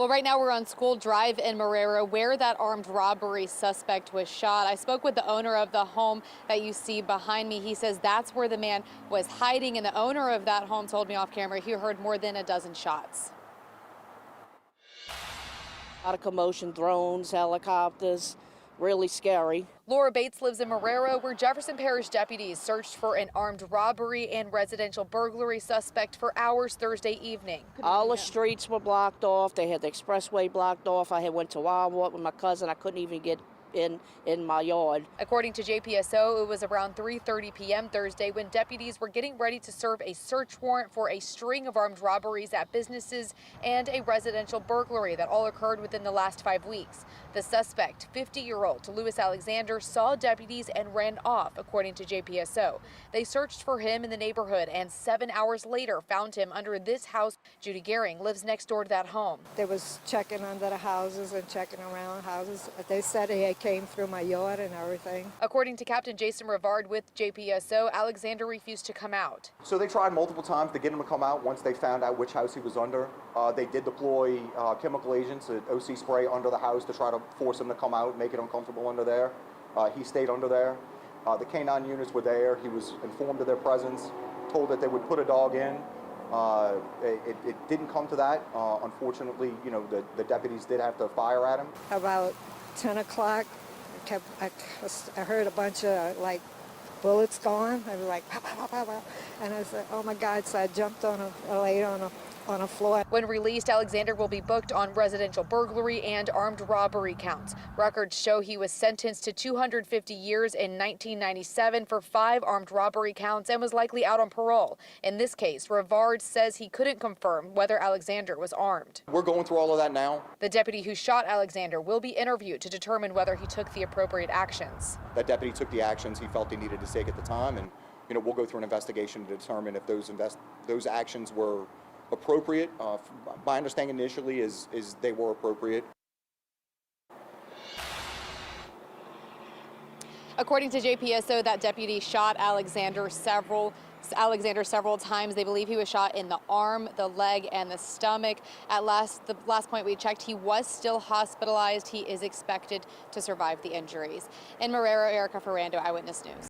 Well, right now we're on School Drive in Marrero, where that armed robbery suspect was shot. I spoke with the owner of the home that you see behind me. He says that's where the man was hiding, and the owner of that home told me off camera he heard more than a dozen shots. A lot of commotion, drones, helicopters, really scary. Laura Bates lives in Marrero, where Jefferson Parish deputies searched for an armed robbery and residential burglary suspect for hours Thursday evening. All the streets were blocked off. They had the expressway blocked off. I had went to Walmart with my cousin. I couldn't even get in my yard. According to JPSO, it was around 3:30 p.m. Thursday when deputies were getting ready to serve a search warrant for a string of armed robberies at businesses and a residential burglary that all occurred within the last 5 weeks. The suspect, 50-year-old Louis Alexander, saw deputies and ran off, according to JPSO. They searched for him in the neighborhood and 7 hours later found him under this house. Judy Gehring lives next door to that home. They was checking under the houses and checking around houses. They said he came through my yard and everything. According to Captain Jason Rivard with JPSO, Alexander refused to come out. So they tried multiple times to get him to come out once they found out which house he was under. They did deploy chemical agents, OC spray, under the house to try to force him to come out, make it uncomfortable under there. He stayed under there. The K-9 units were there. He was informed of their presence, told that they would put a dog in. It didn't come to that. Unfortunately, you know, the deputies did have to fire at him. About 10 o'clock, I heard a bunch of like bullets going. I was like, pow, pow, pow, pow, pow. And I said, oh my God, so I jumped laid on a floor. When released, Alexander will be booked on residential burglary and armed robbery counts. Records show he was sentenced to 250 years in 1997 for 5 armed robbery counts and was likely out on parole. In this case, Rivard says he couldn't confirm whether Alexander was armed. We're going through all of that now. The deputy who shot Alexander will be interviewed to determine whether he took the appropriate actions. That deputy took the actions he felt he needed to take at the time, and you know, we'll go through an investigation to determine if those actions were appropriate. My understanding initially is they were appropriate. According to JPSO, that deputy shot Alexander several times. They believe he was shot in the arm, the leg, and the stomach. The last point we checked, he was still hospitalized. He is expected to survive the injuries. In Marrero, Erica Ferrando, Eyewitness News.